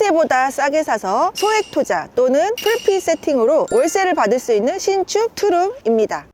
시세보다 싸게 사서 소액 투자 또는 풀피 세팅으로 월세를 받을 수 있는 신축 투룸입니다.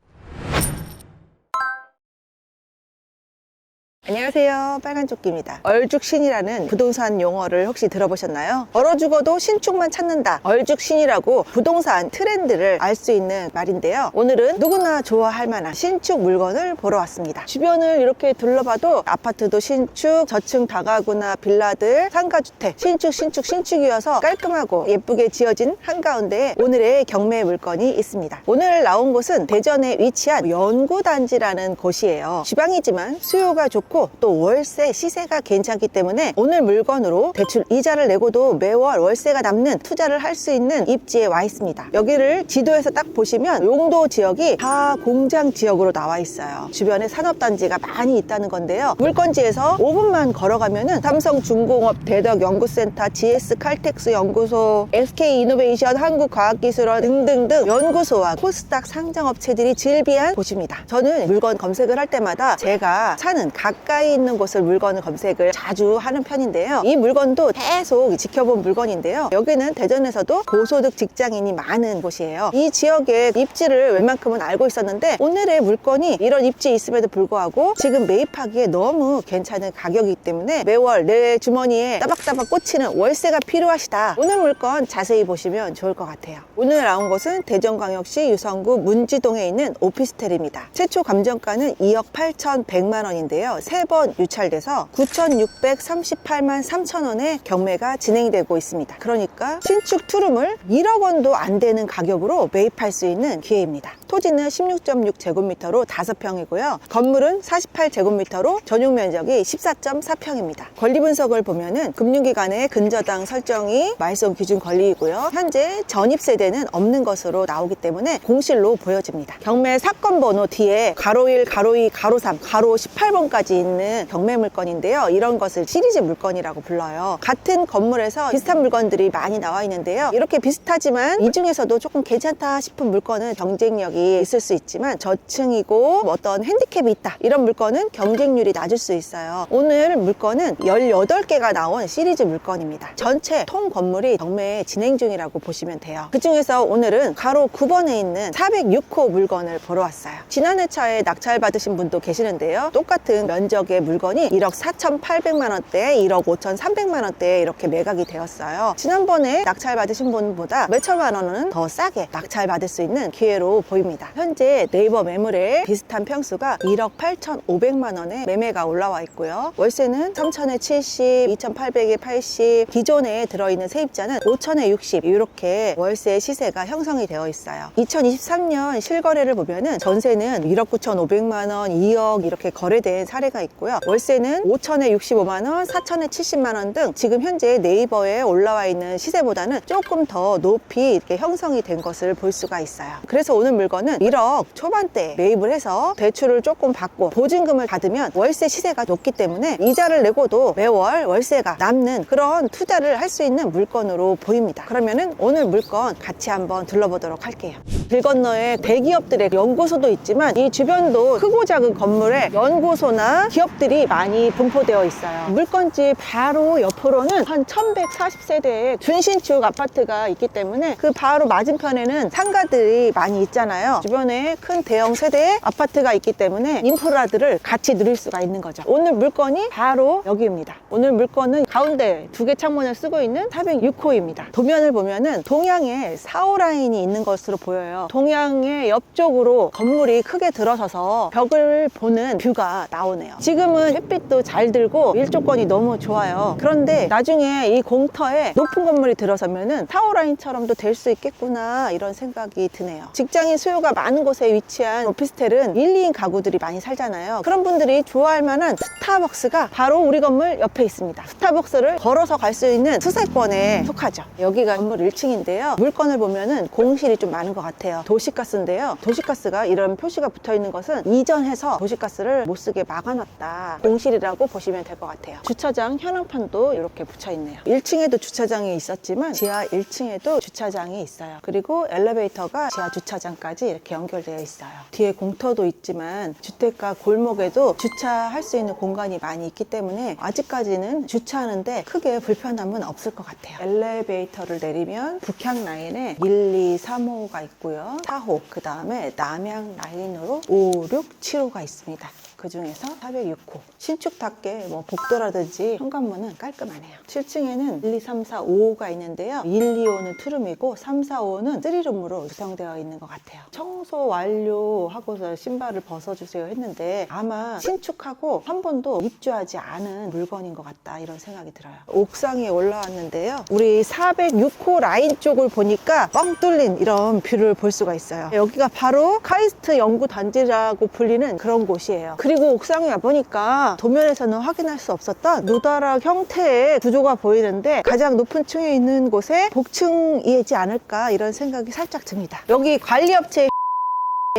안녕하세요, 빨간조끼입니다. 얼죽신이라는 부동산 용어를 혹시 들어보셨나요? 얼어 죽어도 신축만 찾는다, 얼죽신이라고 부동산 트렌드를 알 수 있는 말인데요. 오늘은 누구나 좋아할 만한 신축 물건을 보러 왔습니다. 주변을 이렇게 둘러봐도 아파트도 신축, 저층 다가구나 빌라들, 상가주택 신축이어서 깔끔하고 예쁘게 지어진 한가운데에 오늘의 경매 물건이 있습니다. 오늘 나온 곳은 대전에 위치한 연구단지라는 곳이에요. 지방이지만 수요가 좋고 또 월세 시세가 괜찮기 때문에 오늘 물건으로 대출 이자를 내고도 매월 월세가 남는 투자를 할 수 있는 입지에 와 있습니다. 여기를 지도에서 딱 보시면 용도 지역이 다 공장 지역으로 나와 있어요. 주변에 산업단지가 많이 있다는 건데요. 물건지에서 5분만 걸어가면은 삼성중공업, 대덕연구센터, GS 칼텍스 연구소, SK이노베이션, 한국과학기술원 등등등 연구소와 코스닥 상장업체들이 즐비한 곳입니다. 저는 물건 검색을 할 때마다 제가 사는 가까이 있는 곳을 물건을 검색을 자주 하는 편인데요. 이 물건도 계속 지켜본 물건인데요. 여기는 대전에서도 고소득 직장인이 많은 곳이에요. 이 지역의 입지를 웬만큼은 알고 있었는데 오늘의 물건이 이런 입지에 있음에도 불구하고 지금 매입하기에 너무 괜찮은 가격이기 때문에 매월 내 주머니에 따박따박 꽂히는 월세가 필요하시다. 오늘 물건 자세히 보시면 좋을 것 같아요. 오늘 나온 곳은 대전광역시 유성구 문지동에 있는 오피스텔입니다. 최초 감정가는 2억 8,100만 원인데요. 3번 유찰돼서 9,638만 3천 원의 경매가 진행되고 있습니다. 그러니까 신축 투룸을 1억 원도 안 되는 가격으로 매입할 수 있는 기회입니다. 토지는 16.6제곱미터로 5평이고요. 건물은 48제곱미터로 전용 면적이 14.4평입니다. 권리 분석을 보면은 금융기관의 근저당 설정이 말소 기준 권리이고요. 현재 전입 세대는 없는 것으로 나오기 때문에 공실로 보여집니다. 경매 사건 번호 뒤에 가로 1, 가로 2, 가로 3, 가로 18번까지 있는 경매 물건인데요. 이런 것을 시리즈 물건이라고 불러요. 같은 건물에서 비슷한 물건들이 많이 나와 있는데요. 이렇게 비슷하지만 이 중에서도 조금 괜찮다 싶은 물건은 경쟁력이 있을 수 있지만 저층이고 어떤 핸디캡이 있다, 이런 물건은 경쟁률이 낮을 수 있어요. 오늘 물건은 18개가 나온 시리즈 물건입니다. 전체 통 건물이 경매 진행 중이라고 보시면 돼요. 그 중에서 오늘은 가로 9번에 있는 406호 물건을 보러 왔어요. 지난 회차에 낙찰 받으신 분도 계시는데요. 똑같은 면적의 물건이 1억 4,800만 원대, 1억 5,300만 원대에 이렇게 매각이 되었어요. 지난번에 낙찰 받으신 분보다 몇천만 원은 더 싸게 낙찰 받을 수 있는 기회로 보입니다. 현재 네이버 매물에 비슷한 평수가 1억 8,500만 원에 매매가 올라와 있고요. 월세는 3,000에 70, 2,800에 80, 기존에 들어있는 세입자는 5,000에 60, 이렇게 월세 시세가 형성이 되어 있어요. 2023년 실거래를 보면은 전세는 1억 9,500만 원, 2억 이렇게 거래된 사례가 있고요. 월세는 5,000에 65만 원, 4,000에 70만 원 등 지금 현재 네이버에 올라와 있는 시세보다는 조금 더 높이 이렇게 형성이 된 것을 볼 수가 있어요. 그래서 오늘 물건은 1억 초반대에 매입을 해서 대출을 조금 받고 보증금을 받으면 월세 시세가 높기 때문에 이자를 내고도 매월 월세가 남는 그런 투자를 할 수 있는 물건으로 보입니다. 그러면은 오늘 물건 같이 한번 둘러보도록 할게요. 길 건너에 대기업들의 연구소도 있지만 이 주변도 크고 작은 건물에 연구소나 기업들이 많이 분포되어 있어요. 물건지 바로 옆으로는 한 1140세대의 준신축 아파트가 있기 때문에 그 바로 맞은편에는 상가들이 많이 있잖아요. 주변에 큰 대형 세대의 아파트가 있기 때문에 인프라들을 같이 누릴 수가 있는 거죠. 오늘 물건이 바로 여기입니다. 오늘 물건은 가운데 2개 창문을 쓰고 있는 406호입니다. 도면을 보면은 동양에 4호 라인이 있는 것으로 보여요. 동양의 옆쪽으로 건물이 크게 들어서서 벽을 보는 뷰가 나오네요. 지금은 햇빛도 잘 들고 일조건이 너무 좋아요. 그런데 나중에 이 공터에 높은 건물이 들어서면은 4호 라인처럼도 될 수 있겠구나, 이런 생각이 드네요. 직장인 수요가 많은 곳에 위치한 오피스텔은 1, 2인 가구들이 많이 살잖아요. 그런 분들이 좋아할 만한 스타벅스가 바로 우리 건물 옆에 있습니다. 스타벅스를 걸어서 갈 수 있는 수세권에 속하죠. 여기가 건물 1층인데요. 물건을 보면은 공실이 좀 많은 것 같아요. 가스예요. 도시가스인데요. 도시가스가 이런 표시가 붙어 있는 것은 이전해서 도시가스를 못 쓰게 막아놨다, 공실이라고 보시면 될 것 같아요. 주차장 현황판도 이렇게 붙여 있네요. 1층에도 주차장이 있었지만 지하 1층에도 주차장이 있어요. 그리고 엘리베이터가 지하 주차장까지 이렇게 연결되어 있어요. 뒤에 공터도 있지만 주택가 골목에도 주차할 수 있는 공간이 많이 있기 때문에 아직까지는 주차하는데 크게 불편함은 없을 것 같아요. 엘리베이터를 내리면 북향 라인에 1, 2, 3호가 있고요. 4호, 그 다음에 남향 라인으로 5, 6, 7호가 있습니다. 그 중에서 406호. 신축답게 뭐 복도라든지 현관문은 깔끔하네요. 7층에는 1, 2, 3, 4, 5호가 있는데요. 1, 2호는 투룸이고 3, 4, 5호는 3룸으로 구성되어 있는 것 같아요. 청소 완료하고서 신발을 벗어주세요 했는데 아마 신축하고 한 번도 입주하지 않은 물건인 것 같다, 이런 생각이 들어요. 옥상에 올라왔는데요. 우리 406호 라인 쪽을 보니까 뻥 뚫린 이런 뷰를 볼 수가 있어요. 여기가 바로 카이스트 연구단지라고 불리는 그런 곳이에요. 그리고 옥상에 와보니까 도면에서는 확인할 수 없었던 노다락 형태의 구조가 보이는데 가장 높은 층에 있는 곳에 복층이지 않을까, 이런 생각이 살짝 듭니다. 여기 관리업체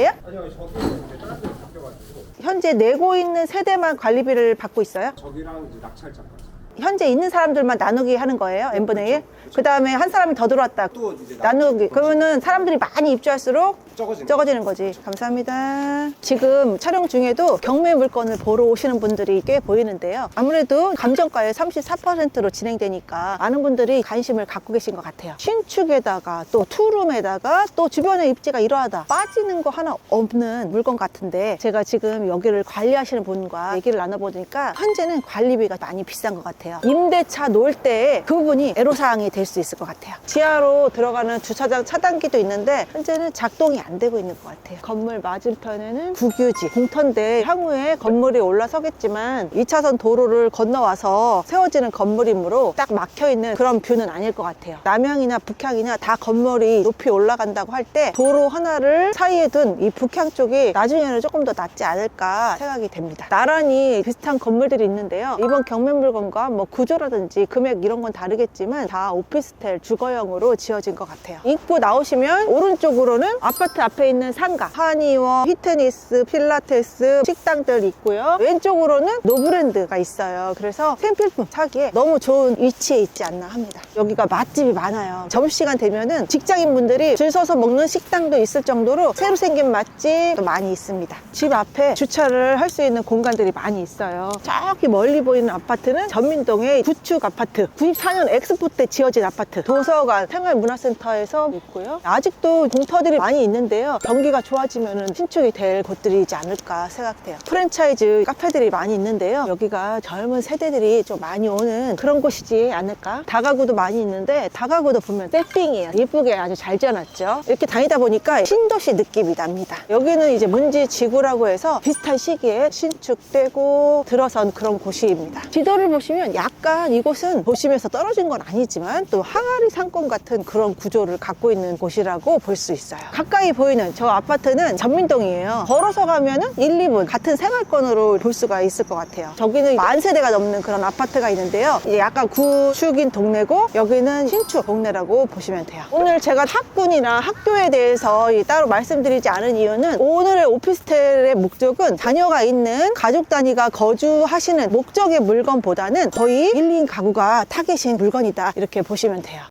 예요? 아니요, 저기는 이제 다른 데로 바뀌어가지고 현재 내고 있는 세대만 관리비를 받고 있어요? 저기랑 이제 낙찰자까지. 현재 있는 사람들만 나누기 하는 거예요? n분의 1? 그 다음에 한 사람이 더 들어왔다, 또 이제 나누기. 그러면은 사람들이 많이 입주할수록 적어지는 거지. 감사합니다. 지금 촬영 중에도 경매 물건을 보러 오시는 분들이 꽤 보이는데요. 아무래도 감정가의 34%로 진행되니까 많은 분들이 관심을 갖고 계신 것 같아요. 신축에다가 또 투룸에다가 또 주변에 입지가 이러하다, 빠지는 거 하나 없는 물건 같은데, 제가 지금 여기를 관리하시는 분과 얘기를 나눠보니까 현재는 관리비가 많이 비싼 것 같아요. 임대차 놓을 때 그 부분이 애로사항이 될 수 있을 것 같아요. 지하로 들어가는 주차장 차단기도 있는데 현재는 작동이 안 되고 있는 것 같아요. 건물 맞은편에는 국유지, 공터인데 향후에 건물이 올라서겠지만 2차선 도로를 건너와서 세워지는 건물이므로 딱 막혀있는 그런 뷰는 아닐 것 같아요. 남향이나 북향이나 다 건물이 높이 올라간다고 할 때 도로 하나를 사이에 둔 이 북향 쪽이 나중에는 조금 더 낫지 않을까 생각이 됩니다. 나란히 비슷한 건물들이 있는데요. 이번 경매 물건과 뭐 구조라든지 금액 이런 건 다르겠지만 다 오피스텔 주거형으로 지어진 것 같아요. 입구 나오시면 오른쪽으로는 아파트 앞에 있는 상가, 한의원, 피트니스, 필라테스, 식당들 있고요. 왼쪽으로는 노브랜드가 있어요. 그래서 생필품 사기에 너무 좋은 위치에 있지 않나 합니다. 여기가 맛집이 많아요. 점심시간 되면은 직장인분들이 줄 서서 먹는 식당도 있을 정도로 새로 생긴 맛집도 많이 있습니다. 집 앞에 주차를 할 수 있는 공간들이 많이 있어요. 저기 멀리 보이는 아파트는 전민동의 구축 아파트, 94년 엑스포 때 지어진 아파트, 도서관, 생활문화센터에서 있고요. 아직도 공터들이 많이 있는데요. 경기가 좋아지면 신축이 될 곳들이지 않을까 생각돼요. 프랜차이즈 카페들이 많이 있는데요. 여기가 젊은 세대들이 좀 많이 오는 그런 곳이지 않을까. 다가구도 많이 있는데 다가구도 보면 세팅이에요. 예쁘게 아주 잘 지어놨죠. 이렇게 다니다 보니까 신도시 느낌이 납니다. 여기는 이제 문지지구라고 해서 비슷한 시기에 신축되고 들어선 그런 곳입니다. 지도를 보시면 약간 이곳은 도심에서 떨어진 건 아니지만 또 항아리 상권 같은 그런 구조를 갖고 있는 곳이라고 볼 수 있어요. 가까이 보이는 저 아파트는 전민동이에요. 걸어서 가면은 1, 2분 같은 생활권으로 볼 수가 있을 것 같아요. 저기는 만 세대가 넘는 그런 아파트가 있는데요. 이제 약간 구축인 동네고 여기는 신축 동네라고 보시면 돼요. 오늘 제가 학군이나 학교에 대해서 따로 말씀드리지 않은 이유는 오늘의 오피스텔의 목적은 자녀가 있는 가족 단위가 거주하시는 목적의 물건보다는 거의 1인 가구가 타겟인 물건이다, 이렇게 보시면 돼요.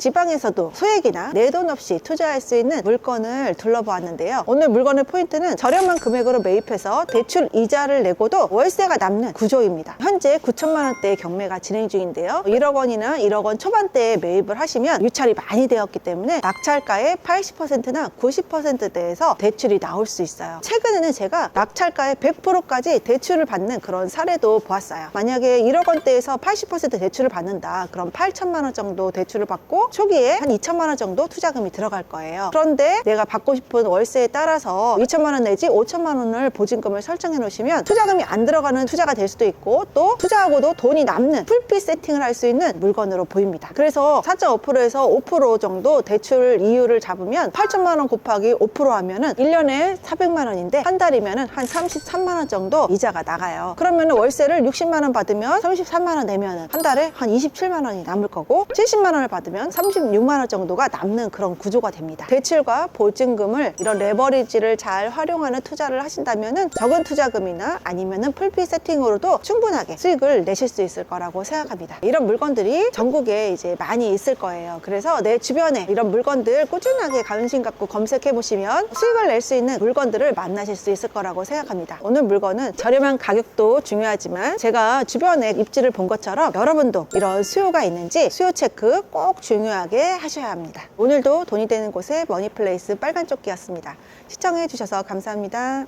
지방에서도 소액이나 내돈 없이 투자할 수 있는 물건을 둘러보았는데요. 오늘 물건의 포인트는 저렴한 금액으로 매입해서 대출 이자를 내고도 월세가 남는 구조입니다. 현재 9천만 원대의 경매가 진행 중인데요. 1억 원이나 1억 원 초반대에 매입을 하시면 유찰이 많이 되었기 때문에 낙찰가의 80%나 90%대에서 대출이 나올 수 있어요. 최근에는 제가 낙찰가의 100%까지 대출을 받는 그런 사례도 보았어요. 만약에 1억 원대에서 80% 대출을 받는다, 그럼 8천만 원 정도 대출을 받고 초기에 한 2천만 원 정도 투자금이 들어갈 거예요. 그런데 내가 받고 싶은 월세에 따라서 2천만 원 내지 5천만 원을 보증금을 설정해 놓으시면 투자금이 안 들어가는 투자가 될 수도 있고, 또 투자하고도 돈이 남는 풀빛 세팅을 할 수 있는 물건으로 보입니다. 그래서 4.5%에서 5% 정도 대출 이율을 잡으면 8천만 원 곱하기 5% 하면은 1년에 400만 원인데 한 달이면은 한 33만 원 정도 이자가 나가요. 그러면은 월세를 60만 원 받으면 33만 원 내면은 한 달에 한 27만 원이 남을 거고, 70만 원을 받으면 36만 원 정도가 남는 그런 구조가 됩니다. 대출과 보증금을 이런 레버리지를 잘 활용하는 투자를 하신다면은 적은 투자금이나 아니면은 풀피 세팅으로도 충분하게 수익을 내실 수 있을 거라고 생각합니다. 이런 물건들이 전국에 이제 많이 있을 거예요. 그래서 내 주변에 이런 물건들 꾸준하게 관심 갖고 검색해 보시면 수익을 낼 수 있는 물건들을 만나실 수 있을 거라고 생각합니다. 오늘 물건은 저렴한 가격도 중요하지만 제가 주변에 입지를 본 것처럼 여러분도 이런 수요가 있는지 수요 체크 꼭 중요하게 하셔야 합니다. 오늘도 돈이 되는 곳의 머니플레이스 빨간 조끼였습니다. 시청해 주셔서 감사합니다.